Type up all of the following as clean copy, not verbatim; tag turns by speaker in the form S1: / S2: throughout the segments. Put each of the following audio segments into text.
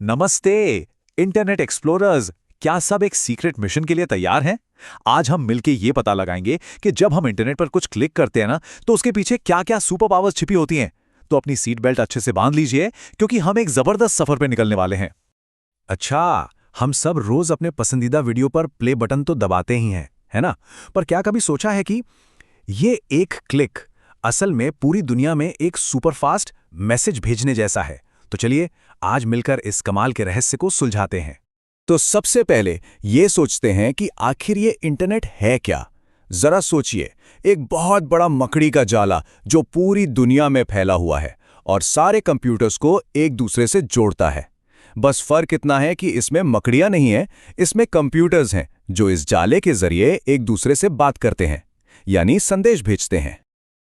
S1: नमस्ते internet explorers. क्या सब एक सीक्रेट मिशन के लिए तैयार हैं? आज हम मिलके ये पता लगाएंगे कि जब हम इंटरनेट पर कुछ क्लिक करते हैं ना, तो उसके पीछे क्या-क्या सुपर पावर्स छिपी होती हैं। तो अपनी सीट बेल्ट अच्छे से बांध लीजिए, क्योंकि हम एक जबरदस्त सफर पे निकलने वाले हैं। अच्छा, हम सब रोज अपने पसंदीदा वीडियो पर प्ले बटन तो दबाते ही हैं, है ना? पर क्या कभी सोचा है कि ये एक क्लिक असल में पूरी दुनिया में एक सुपरफास्ट मैसेज भेजने जैसा है? तो चलिए आज मिलकर इस कमाल के रहस्य को सुलझाते हैं। तो सबसे पहले ये सोचते हैं कि आखिर ये इंटरनेट है क्या। जरा सोचिए, एक बहुत बड़ा मकड़ी का जाला जो पूरी दुनिया में फैला हुआ है और सारे कंप्यूटर्स को एक दूसरे से जोड़ता है। बस फर्क इतना है कि इसमें मकड़ियां नहीं है, इसमें कंप्यूटर्स हैं जो इस जाले के जरिए एक दूसरे से बात करते हैं, यानी संदेश भेजते हैं।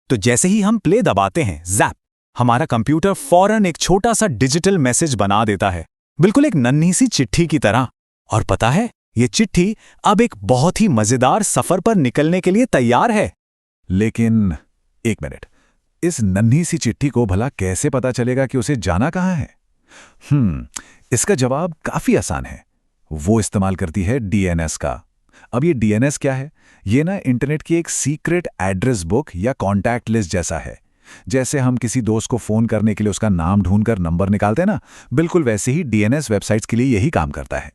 S1: तो जैसे ही हम प्ले दबाते हैं, ज़ैप, हमारा कंप्यूटर फौरन एक छोटा सा डिजिटल मैसेज बना देता है, बिल्कुल एक नन्ही सी चिट्ठी की तरह। और पता है, ये चिट्ठी अब एक बहुत ही मजेदार सफर पर निकलने के लिए तैयार है।
S2: लेकिन एक मिनट, इस नन्ही सी चिट्ठी को भला कैसे पता चलेगा कि उसे जाना कहाँ है? इसका जवाब काफी आसान है। वो इस्तेमाल करती है डीएनएस का। अब ये डीएनएस क्या है? ये ना इंटरनेट की एक सीक्रेट एड्रेस बुक या कॉन्टैक्ट लिस्ट जैसा है। जैसे हम किसी दोस्त को फोन करने के लिए उसका नाम ढूंढकर नंबर निकालते हैं ना, बिल्कुल वैसे ही डीएनएस वेबसाइट्स के लिए यही काम करता है।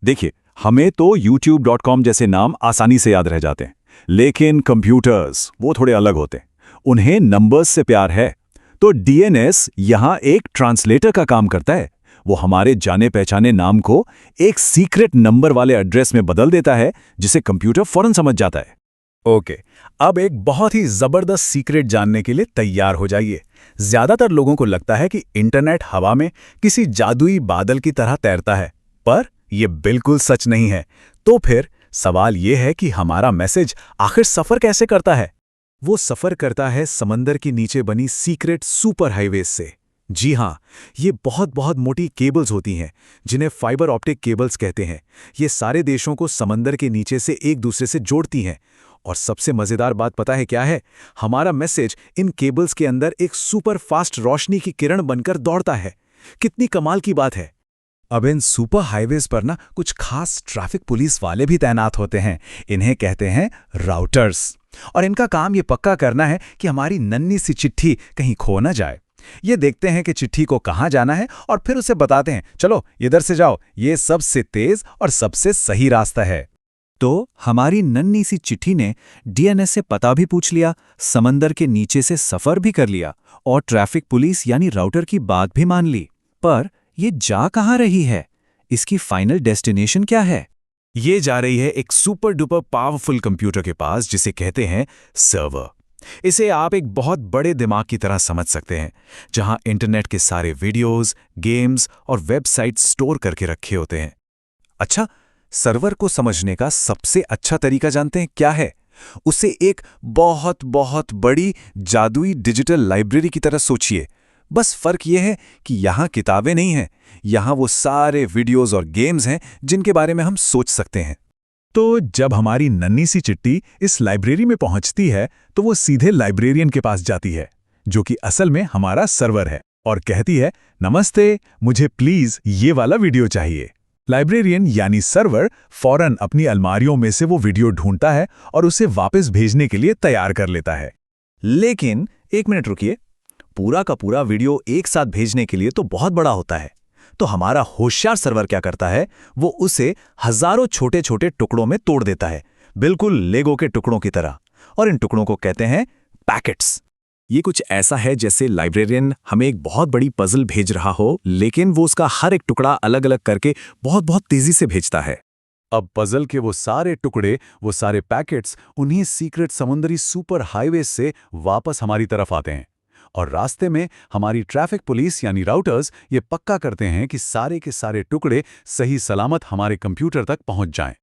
S1: देखिए, हमें तो youtube.com जैसे नाम आसानी से याद रह जाते हैं, लेकिन कंप्यूटर्स वो थोड़े अलग होते हैं। उन्हें नंबर्स से प्यार है। तो डीएनएस यहाँ एक ट्रांसलेटर का काम करता है। वो हमारे जाने पहचाने नाम को एक सीक्रेट नंबर वाले एड्रेस में बदल देता है, जिसे कंप्यूटर फौरन समझ जाता है। ओके, अब एक बहुत ही जबरदस्त सीक्रेट जानने के लिए तैयार हो जाइए। ज्यादातर लोगों को लगता है कि इंटरनेट हवा में किसी जादुई बादल की तरह तैरता है, पर यह बिल्कुल सच नहीं है। तो फिर सवाल यह है कि हमारा मैसेज आखिर सफर कैसे करता है? वो सफर करता है समंदर के नीचे बनी सीक्रेट सुपर हाईवेज से। जी हां, ये बहुत बहुत मोटी केबल्स होती हैं, जिन्हें फाइबर ऑप्टिक केबल्स कहते हैं। ये सारे देशों को समंदर के नीचे से एक दूसरे से जोड़ती हैं। और सबसे मजेदार बात पता है क्या है? हमारा मैसेज इन केबल्स के अंदर एक सुपर फास्ट रोशनी की किरण बनकर दौड़ता है। कितनी कमाल की बात है। अब इन सुपर हाईवेज पर ना कुछ खास ट्रैफिक पुलिस वाले भी तैनात होते हैं। इन्हें कहते हैं राउटर्स। और इनका काम ये पक्का करना है कि हमारी नन्ही सी चिट्ठी कहीं खो ना जाए। ये देखते हैं कि चिट्ठी को कहाँ जाना है और फिर उसे बताते हैं, चलो इधर से जाओ, ये सबसे तेज और सबसे सही रास्ता है। तो हमारी नन्ही सी चिट्ठी ने डीएनएस से पता भी पूछ लिया, समंदर के नीचे से सफर भी कर लिया और ट्रैफिक पुलिस यानी राउटर की बात भी मान ली। पर ये जा कहाँ रही है? इसकी फाइनल डेस्टिनेशन क्या है? ये जा रही है एक सुपर डुपर पावरफुल कंप्यूटर के पास, जिसे कहते हैं सर्वर। इसे आप एक बहुत बड़े दिमाग की तरह समझ सकते हैं, जहां इंटरनेट के सारे वीडियोस, गेम्स और वेबसाइट्स स्टोर करके रखे होते हैं। अच्छा, सर्वर को समझने का सबसे अच्छा तरीका जानते हैं क्या है? उसे एक बहुत बहुत बड़ी जादुई डिजिटल लाइब्रेरी की तरह सोचिए। बस फर्क यह है कि यहाँ किताबें नहीं हैं, यहाँ वो सारे वीडियोस और गेम्स हैं जिनके बारे में हम सोच सकते हैं।
S2: तो जब हमारी नन्ही सी चिट्ठी इस लाइब्रेरी में पहुंचती है, तो वो सीधे लाइब्रेरियन के पास जाती है, जो कि असल में हमारा सर्वर है, और कहती है, नमस्ते, मुझे प्लीज ये वाला वीडियो चाहिए। लाइब्रेरियन यानी सर्वर फौरन अपनी अलमारियों में से वो वीडियो ढूंढता है और उसे वापस भेजने के लिए तैयार कर लेता है।
S1: लेकिन एक मिनट रुकिए, पूरा का पूरा वीडियो एक साथ भेजने के लिए तो बहुत बड़ा होता है। तो हमारा होशियार सर्वर क्या करता है? वो उसे हजारों छोटे छोटे टुकड़ों में तोड़ देता है, बिल्कुल लेगो के टुकड़ों की तरह। और इन टुकड़ों को कहते हैं पैकेट्स। ये कुछ ऐसा है जैसे लाइब्रेरियन हमें एक बहुत बड़ी पजल भेज रहा हो, लेकिन वो उसका हर एक टुकड़ा अलग अलग करके बहुत बहुत तेजी से भेजता है।
S2: अब पजल के वो सारे टुकड़े, वो सारे पैकेट्स उन्हीं सीक्रेट समुद्री सुपर हाईवे से वापस हमारी तरफ आते हैं। और रास्ते में हमारी ट्रैफिक पुलिस यानी राउटर्स ये पक्का करते हैं कि सारे के सारे टुकड़े सही सलामत हमारे कंप्यूटर तक पहुंच जाएं।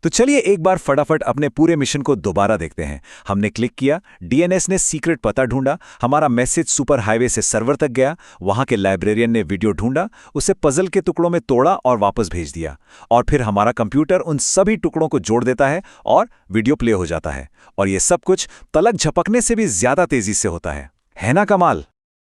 S1: तो चलिए एक बार फटाफट अपने पूरे मिशन को दोबारा देखते हैं। हमने क्लिक किया, डीएनएस ने सीक्रेट पता ढूंढा, हमारा मैसेज सुपर हाईवे से सर्वर तक गया, वहां के लाइब्रेरियन ने वीडियो ढूंढा, उसे पजल के टुकड़ों में तोड़ा और वापस भेज दिया। और फिर हमारा कंप्यूटर उन सभी टुकड़ों को जोड़ देता है और वीडियो प्ले हो जाता है। और ये सब कुछ पलक झपकने से भी ज्यादा तेजी से होता है ना कमाल?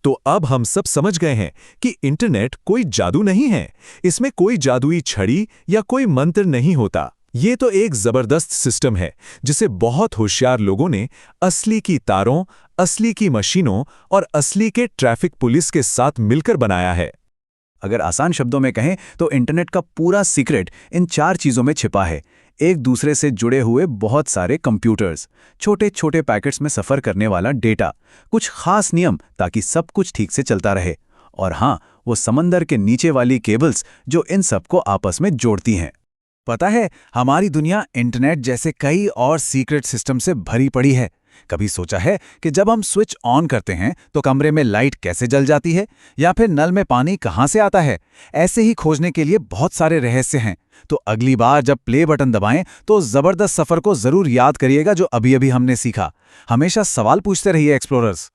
S3: तो अब हम सब समझ गए हैं कि इंटरनेट कोई जादू नहीं है। इसमें कोई जादुई छड़ी या कोई मंत्र नहीं होता। ये तो एक जबरदस्त सिस्टम है जिसे बहुत होशियार लोगों ने असली की तारों, असली की मशीनों और असली के ट्रैफिक पुलिस के साथ मिलकर बनाया है।
S1: अगर आसान शब्दों में कहें तो इंटरनेट का पूरा सीक्रेट इन 4 चीज़ों में छिपा है। एक दूसरे से जुड़े हुए बहुत सारे कंप्यूटर्स, छोटे छोटे पैकेट्स में सफ़र करने वाला डेटा, कुछ खास नियम ताकि सब कुछ ठीक से चलता रहे, और हाँ, वो समंदर के नीचे वाली केबल्स जो इन सबको आपस में जोड़ती हैं।
S2: पता है, हमारी दुनिया इंटरनेट जैसे कई और सीक्रेट सिस्टम से भरी पड़ी है। कभी सोचा है कि जब हम स्विच ऑन करते हैं तो कमरे में लाइट कैसे जल जाती है, या फिर नल में पानी कहाँ से आता है? ऐसे ही खोजने के लिए बहुत सारे रहस्य हैं। तो अगली बार जब प्ले बटन दबाएं तो जबरदस्त सफर को जरूर याद करिएगा जो अभी अभी हमने सीखा। हमेशा सवाल पूछते रहिए एक्सप्लोरर्स।